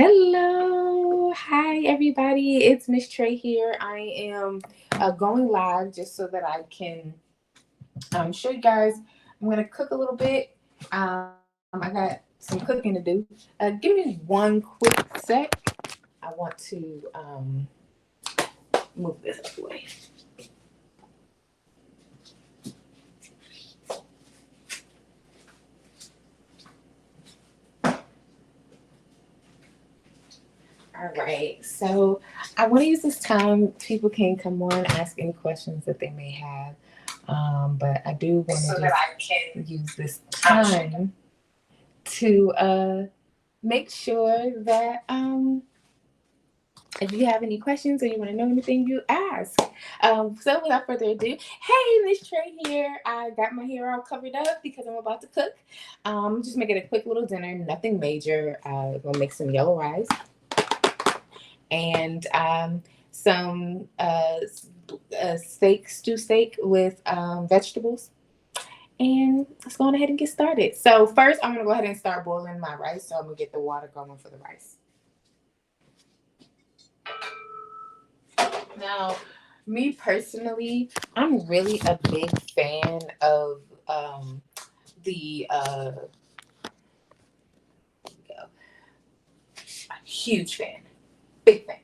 Hello, hi everybody. It's Miss Trey here. I am going live just so that I can show you guys. I'm gonna cook a little bit. I got some cooking to do. Give me one quick sec. I want to move this out of the way. All right. So I want to use this time. People can come on, ask any questions that they may have. But I do want to use this time to make sure that if you have any questions or you want to know anything, you ask. So without further ado, hey, Miss Trey here. I got my hair all covered up because I'm about to cook. Just making a quick little dinner, nothing major. Gonna make some yellow rice and some stew steak with vegetables. And let's go on ahead and get started. So first, I'm gonna go ahead and start boiling my rice. So I'm gonna get the water going for the rice. Now, me personally, I'm really a big fan of the huge fan, big fan,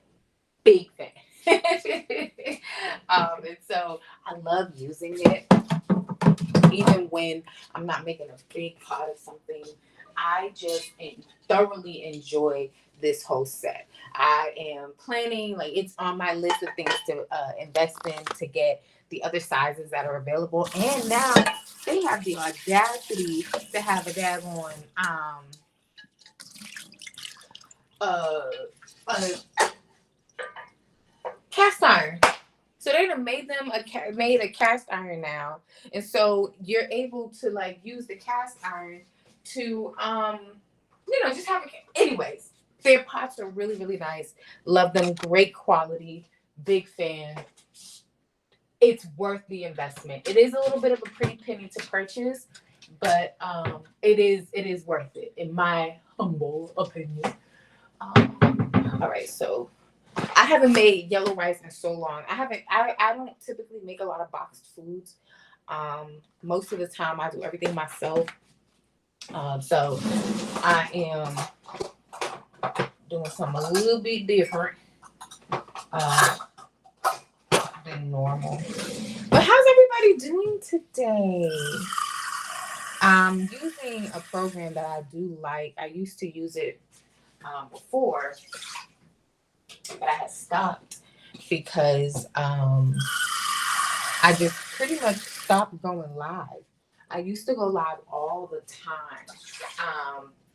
big fan. And so I love using it, even when I'm not making a big pot of something. I just thoroughly enjoy this whole set. I am planning, like it's on my list of things to invest in to get the other sizes that are available. And now they have the audacity to have a daggone uh, uh cast iron. So they done made them made a cast iron now, and so you're able to like use the cast iron to just have a. Anyways, their pots are really nice. Love them. Great quality. Big fan. It's worth the investment. It is a little bit of a pretty penny to purchase, but it is worth it in my humble opinion. All right, so I haven't made yellow rice in so long. I don't typically make a lot of boxed foods. Most of the time I do everything myself. So I am doing something a little bit different uh, than normal. But how's everybody doing today? I'm using a program that I do like. I used to use it before, but I had stopped because I just pretty much stopped going live. I used to go live all the time,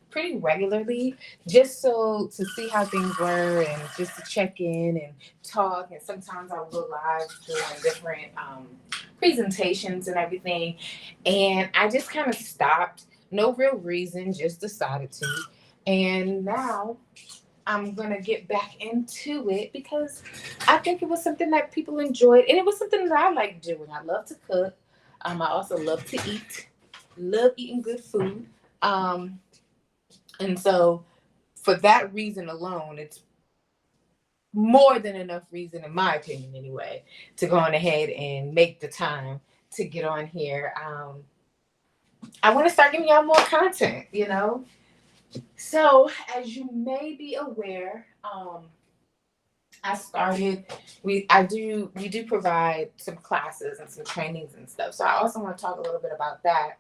pretty regularly, just so to see how things were and just to check in and talk. And sometimes I would go live doing different presentations and everything. And I just kind of stopped. No real reason, just decided to. And now I'm gonna get back into it because I think it was something that people enjoyed, and it was something that I like doing. I love to cook. I also love to eat. Love eating good food. And so, for that reason alone, it's more than enough reason, in my opinion, anyway, to go on ahead and make the time to get on here. I want to start giving y'all more content. So, as you may be aware, I started. We do provide some classes and some trainings and stuff. So I also want to talk a little bit about that.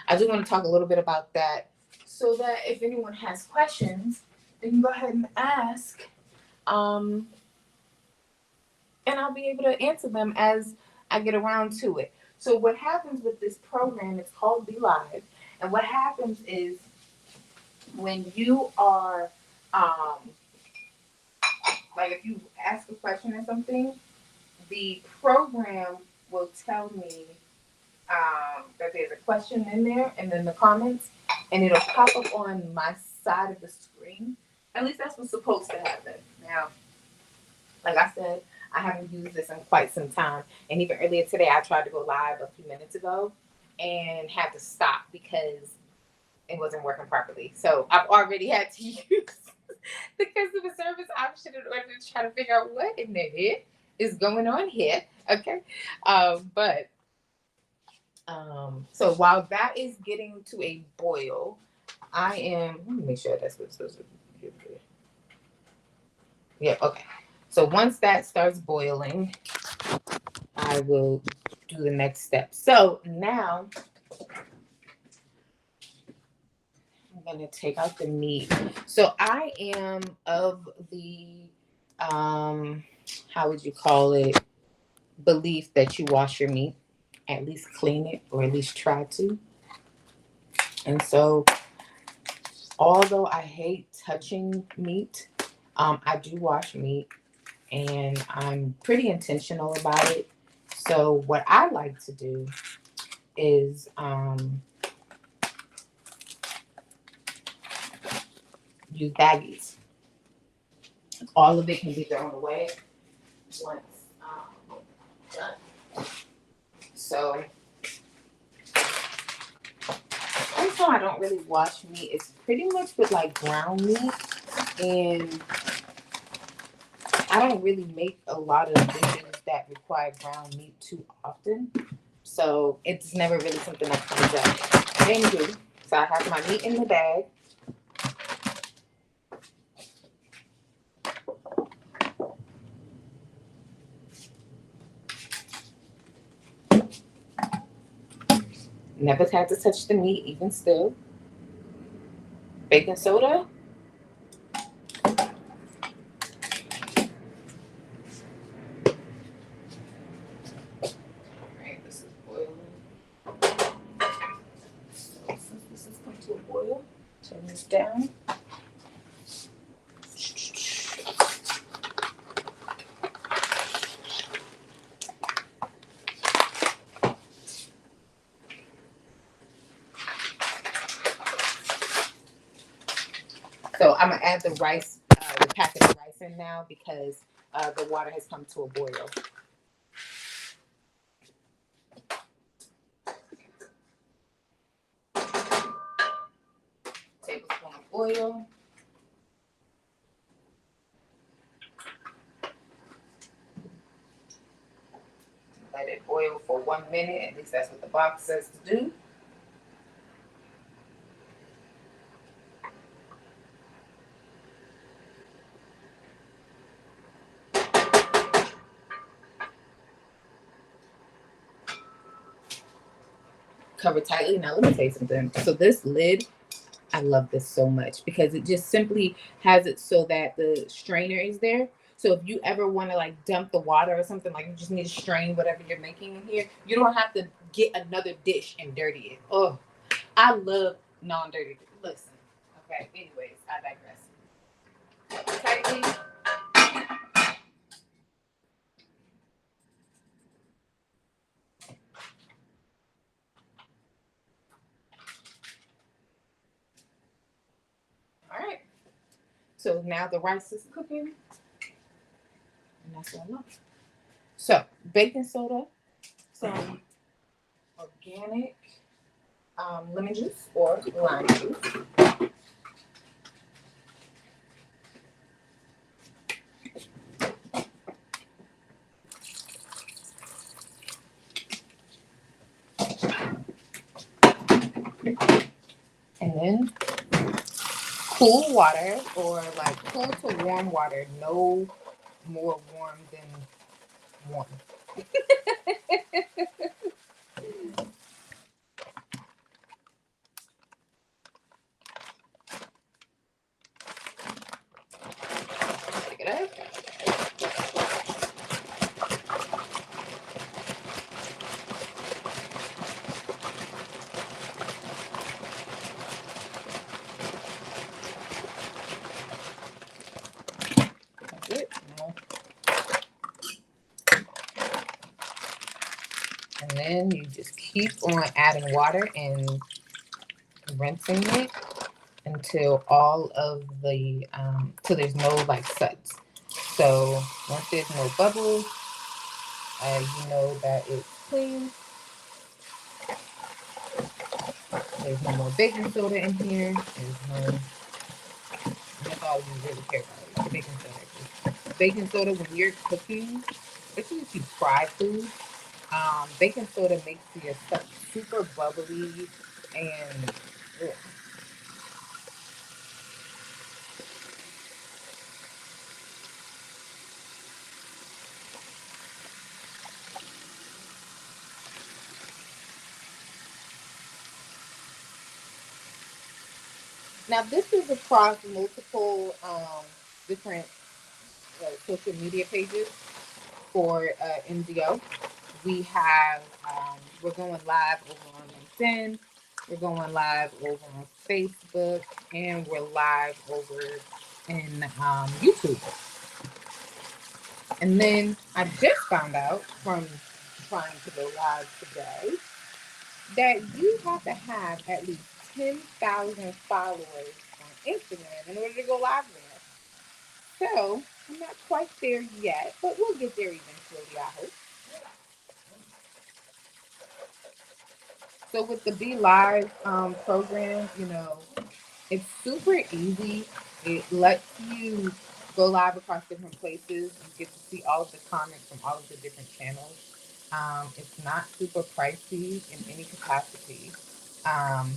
I do want to talk a little bit about that, so that if anyone has questions, they can go ahead and ask, and I'll be able to answer them as I get around to it. So what happens with this program? It's called Be Live, and what happens is when you are like if you ask a question or something, the program will tell me that there's a question in there and then the comments, and it'll pop up on my side of the screen. At least that's what's supposed to happen. Now, like I said, I haven't used this in quite some time. And even earlier today, I tried to go live a few minutes ago and had to stop because it wasn't working properly. So I've already had to use the customer service option in order to try to figure out what in the heck is going on here. Okay. But so while that is getting to a boil, let me make sure that's what's supposed to be. Yeah, okay. So once that starts boiling, I will do the next step. So now I'm gonna take out the meat. So I am of the how would you call it, belief that you wash your meat, at least clean it, or at least try to. And so although I hate touching meat, I do wash meat, and I'm pretty intentional about it. So what I like to do is use baggies. All of it can be thrown away once done. So also I don't really wash meat. It's pretty much with like ground meat, and I don't really make a lot of dishes that require ground meat too often. So it's never really something that comes up. Anywho, so I have my meat in the bag. Never had to touch the meat, even still. Baking soda. Alright, this is boiling. So since this is going to a boil, turn this down. So I'm gonna add the rice, the packet of rice in now because the water has come to a boil. Tablespoon of oil. Let it boil for 1 minute. At least that's what the box says to do. Cover tightly. Now let me tell you something. So this lid, I love this so much because it just simply has it so that the strainer is there. So if you ever want to like dump the water or something, like you just need to strain whatever you're making in here, you don't have to get another dish and dirty it. Oh, I love non-dirty. Listen, okay. Anyways, I digress. Tightly. All right. So now the rice is cooking, and that's what I love. So baking soda, some organic lemon juice or lime juice. And then cool water, or like cool to warm water, no more warm than warm. Pick it up. That's it. Now. And then you just keep on adding water and rinsing it until all of the till there's no like suds. So once there's no bubbles, you know that it's clean. There's no more baking soda in here. There's no. That's all you really care about. Is the baking soda. Baking soda when you're cooking, especially if you fry food, baking soda makes your stuff super bubbly and ugh. Now this is across multiple different social media pages for MDO. We have we're going live over on LinkedIn, we're going live over on Facebook, and we're live over in YouTube. And then I just found out from trying to go live today that you have to have at least 10,000 followers on Instagram in order to go live there. So I'm not quite there yet, but we'll get there eventually, I hope. So with the Be Live program, it's super easy. It lets you go live across different places. You get to see all of the comments from all of the different channels. It's not super pricey in any capacity. Um,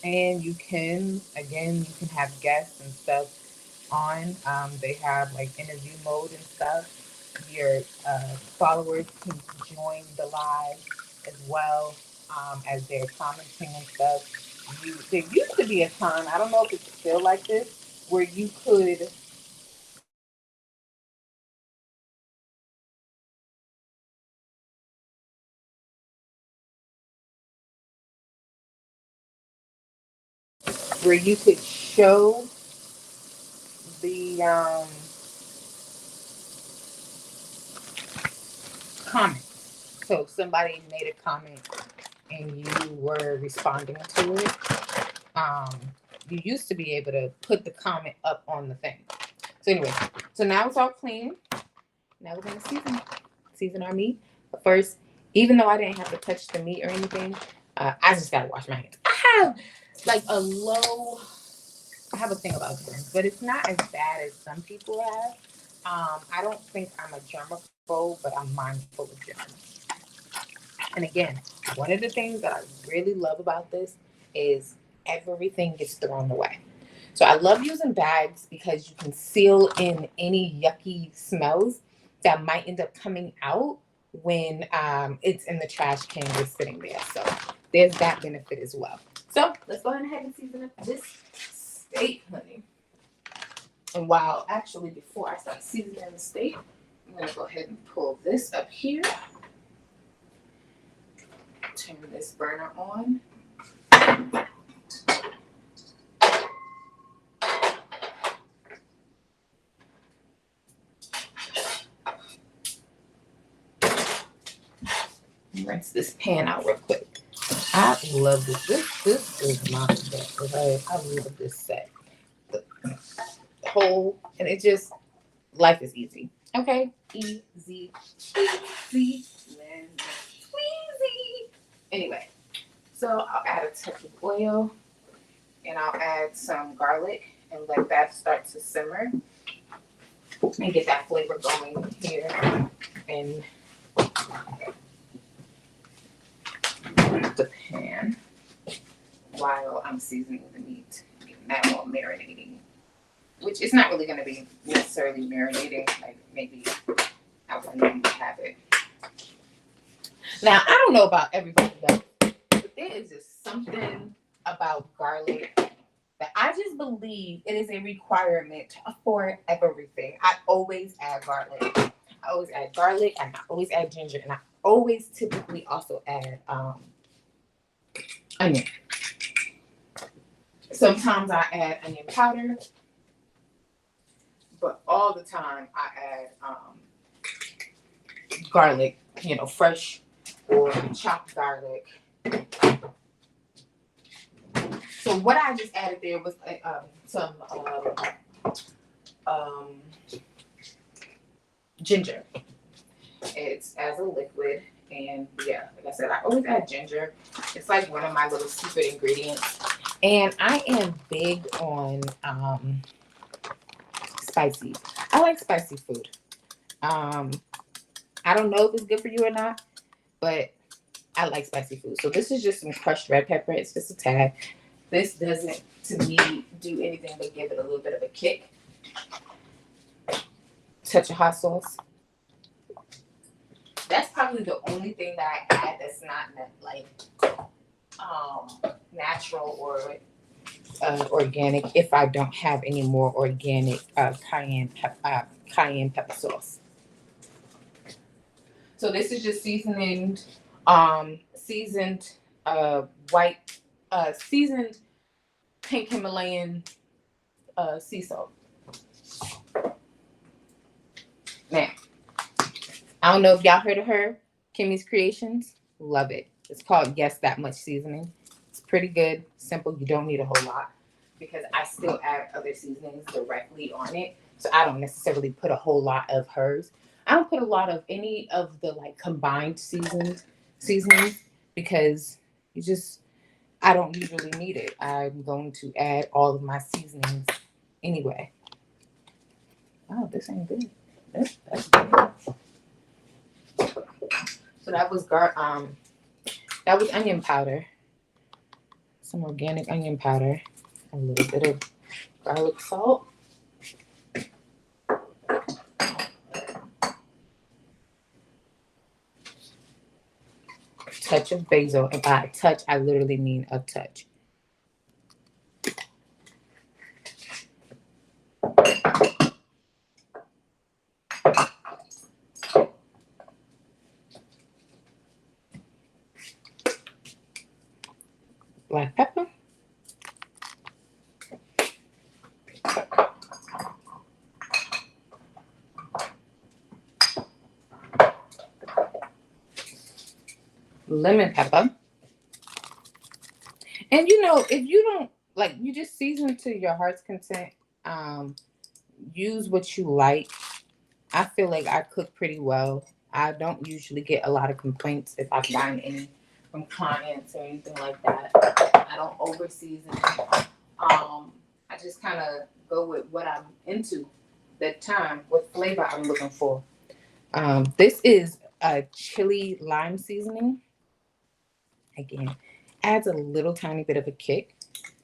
and you can have guests and stuff on. They have like interview mode and stuff. Your followers can join the live as well as they're commenting and stuff. There used to be a time, I don't know if it's still like this, where you could show the comments. So if somebody made a comment and you were responding to it, um, you used to be able to put the comment up on the thing. So anyway, so now it's all clean. Now we're gonna season our meat. But first, even though I didn't have to touch the meat or anything, I just gotta wash my hands. I have like a low. I have a thing about germs, but it's not as bad as some people have. I don't think I'm a germaphobe, but I'm mindful of germs. And again, one of the things that I really love about this is everything gets thrown away. So I love using bags because you can seal in any yucky smells that might end up coming out when it's in the trash can just sitting there. So there's that benefit as well. So let's go ahead and season up this steak, honey. And before I start seasoning the steak, I'm going to go ahead and pull this up here. Turn this burner on. Rinse this pan out real quick. I love this. This is my set. Okay? I love this set. The whole, and it just, life is easy. Okay? Easy. Easy. Squeezy. Anyway, so I'll add a touch of oil and I'll add some garlic and let that start to simmer and get that flavor going here. And the pan while I'm seasoning the meat, getting that all marinating, which is not really going to be necessarily marinating, like maybe I would normally have it. Now, I don't know about everybody else, but there is just something about garlic that I just believe it is a requirement for everything. I always add garlic. I always add garlic, and I always add ginger, and I always typically also add onion. Sometimes I add onion powder, but all the time I add garlic, fresh or chopped garlic. So what I just added there was some ginger. It's as a liquid, And yeah, like I said, I always add ginger. It's like one of my little secret ingredients. And I am big on spicy. I like spicy food. I don't know if it's good for you or not, but I like spicy food. So this is just some crushed red pepper. It's just a tad. This doesn't, to me, do anything but give it a little bit of a kick. Touch of hot sauce. That's probably the only thing that I add that's not like natural or organic. If I don't have any more organic cayenne pepper sauce. So this is just seasoned white seasoned pink Himalayan sea salt. Now, I don't know if y'all heard of her, Kimmy's Creations. Love it. It's called Yes That Much Seasoning. It's pretty good, simple. You don't need a whole lot because I still add other seasonings directly on it. So I don't necessarily put a whole lot of hers. I don't put a lot of any of the like combined seasonings because I don't usually need it. I'm going to add all of my seasonings anyway. Oh, this ain't good. That's good. So that was onion powder. Some organic onion powder. A little bit of garlic salt. Touch of basil. And by touch, I literally mean a touch. Black pepper. Lemon pepper. And you know, if you don't like, you just season to your heart's content. Use what you like. I feel like I cook pretty well. I don't usually get a lot of complaints if I find any from clients or anything like that. I don't over season. I just kind of go with what I'm into that time, what flavor I'm looking for. This is a chili lime seasoning. Again, adds a little tiny bit of a kick.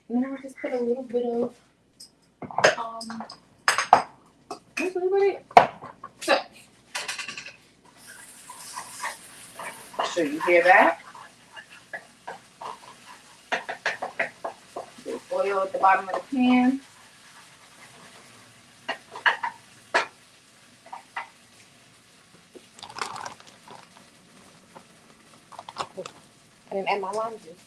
And then I'll just put a little bit of just a little bit. So sure you hear that? There's oil at the bottom of the pan. I didn't add my lime juice.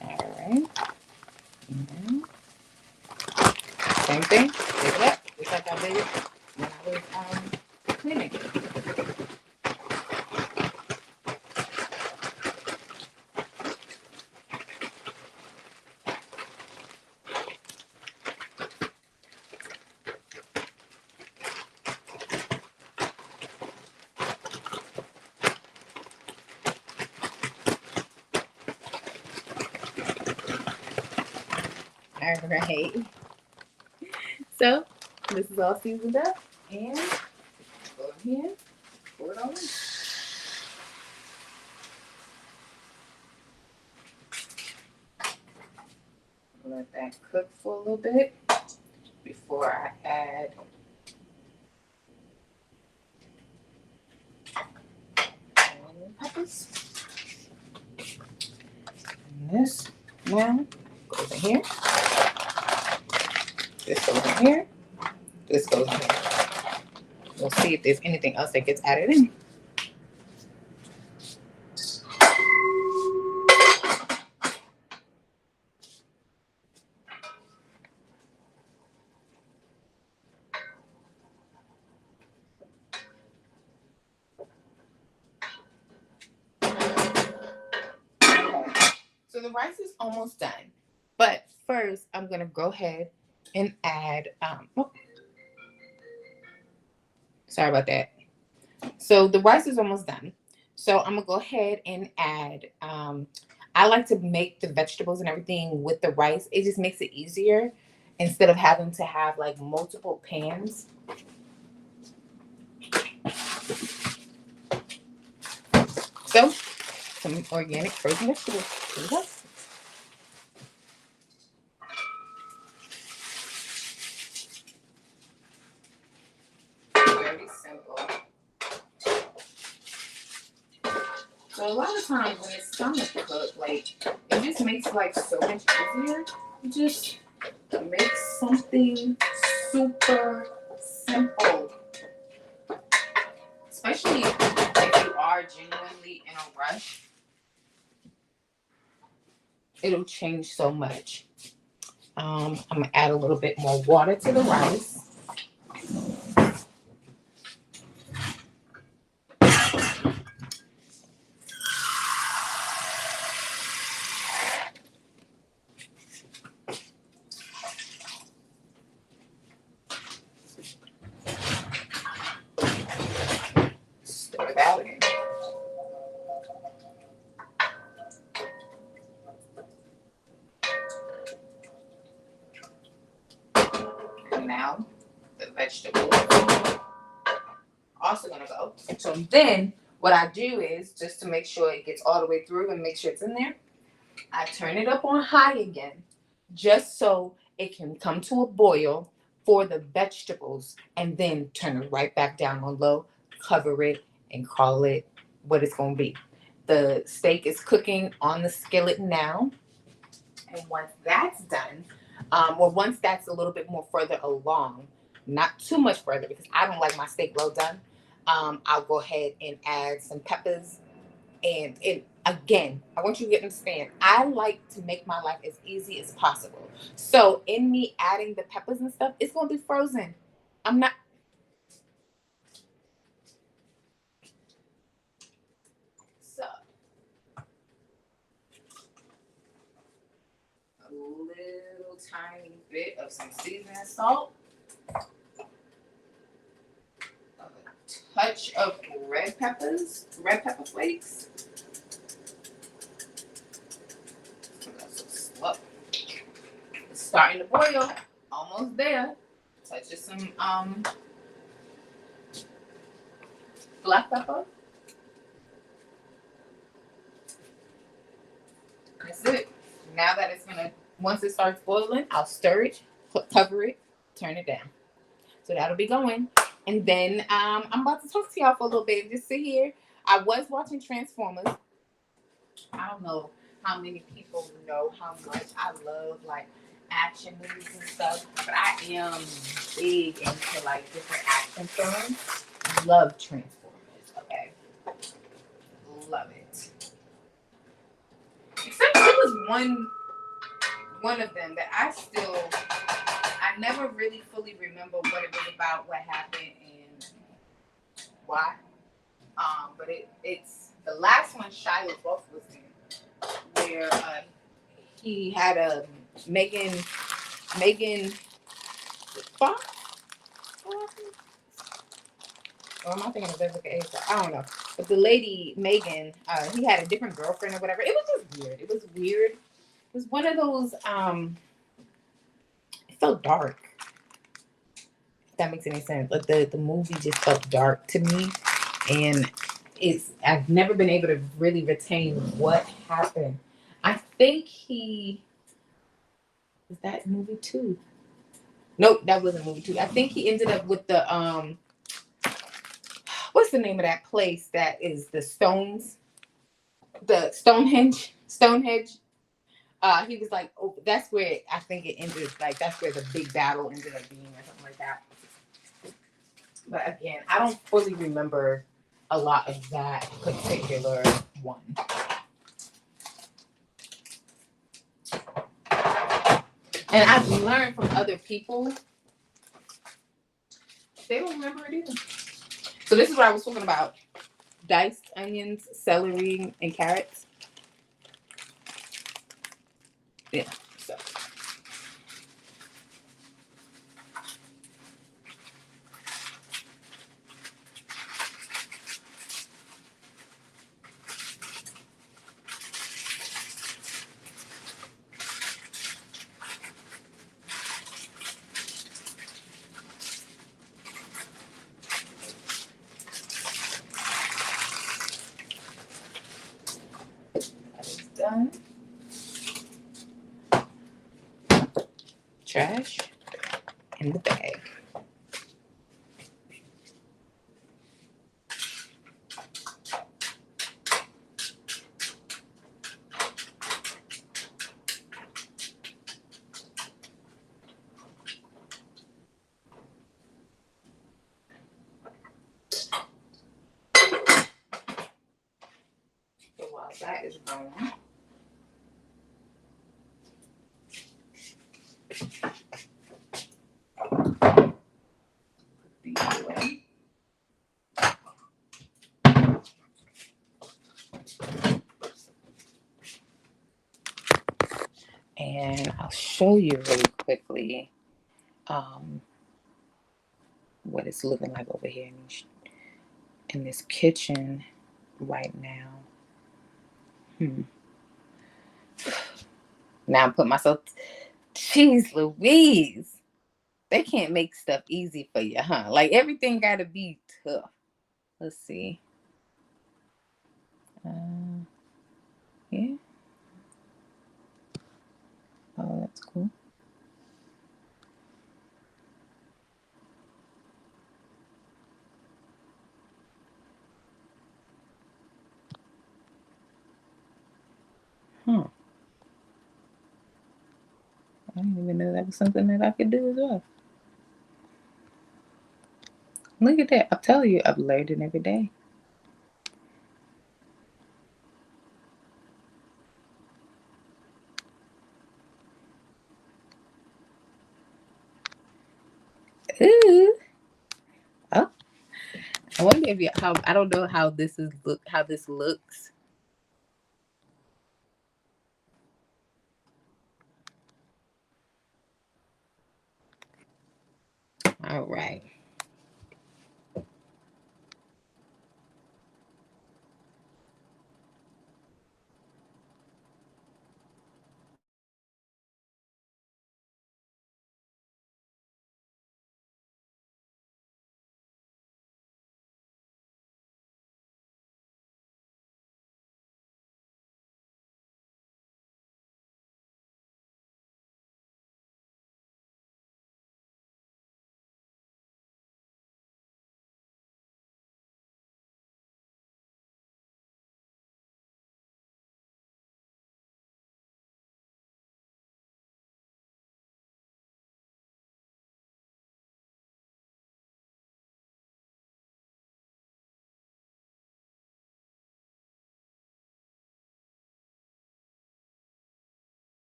Alright. Same thing. Pick it up. Just like I did when I was cleaning. All right. So this is all seasoned up, and go ahead, pour it on in. Let that cook for a little bit before I add onion peppers. And this now goes in here. This goes in here. This goes in here. We'll see if there's anything else that gets added in. So the rice is almost done. But first, I'm going to go ahead and add, sorry about that. So the rice is almost done. So I'm gonna go ahead and add, I like to make the vegetables and everything with the rice. It just makes it easier instead of having to have like multiple pans. So some organic frozen vegetables. Here we go. Very simple. So a lot of times when it's time to cook, like it just makes life so much easier. Just make something super simple. Especially if you are genuinely in a rush, it'll change so much. I'm gonna add a little bit more water to the rice. Stir that in. And now the vegetables also gonna go. So then what I do is, just to make sure it gets all the way through and make sure it's in there, I turn it up on high again, just so it can come to a boil for the vegetables, and then turn it right back down on low, cover it, and call it what it's gonna be. The steak is cooking on the skillet now, and once that's done, or once that's a little bit more further along, not too much further because I don't like my steak well done, I'll go ahead and add some peppers. And again, I want you to understand, I like to make my life as easy as possible. So in me adding the peppers and stuff, it's going to be frozen. I'm not. So a little tiny bit of some seasoning salt. A touch of red pepper flakes. It's starting to boil, almost there. Touch of some black pepper. That's it. Now that it's gonna, once it starts boiling, I'll stir it, cover it, turn it down. So that'll be going. And then I'm about to talk to y'all for a little bit. Just sit here. I was watching Transformers. I don't know how many people know how much I love like action movies and stuff, but I am big into like different action films. Love Transformers. Okay, love it. Except there was one of them that I never really fully remember what it was about, what happened, and why. But it's the last one Shia LaBeouf was in, where he had a Megan Fox. Or am I thinking of Jessica Age? I don't know. But the lady Megan, he had a different girlfriend or whatever. It was just weird. It was weird. It was one of those. It felt dark. If that makes any sense. Like the movie just felt dark to me, and I've never been able to really retain what happened. I think was that movie too. Nope, that wasn't movie two. I think he ended up with the what's the name of that place that is the stones? The Stonehenge. He was like, oh, that's where I think it ended. Like that's where the big battle ended up being, or something like that. But again, I don't fully remember a lot of that particular one. And I've learned from other people, they don't remember it either. So this is what I was talking about. Diced onions, celery, and carrots. Yeah. So. That is done. Trash in the bag. So while that is going, these away. And I'll show you really quickly what it's looking like over here in this kitchen right now. Now I'm putting myself, jeez Louise. They can't make stuff easy for you, huh? Like everything gotta be tough. Let's see. Yeah. Oh, that's cool. Huh. I didn't even know that was something that I could do as well. Look at that. I'm telling you, I'm learning every day. Ooh. Oh. I wonder if how I don't know how this looks. All right.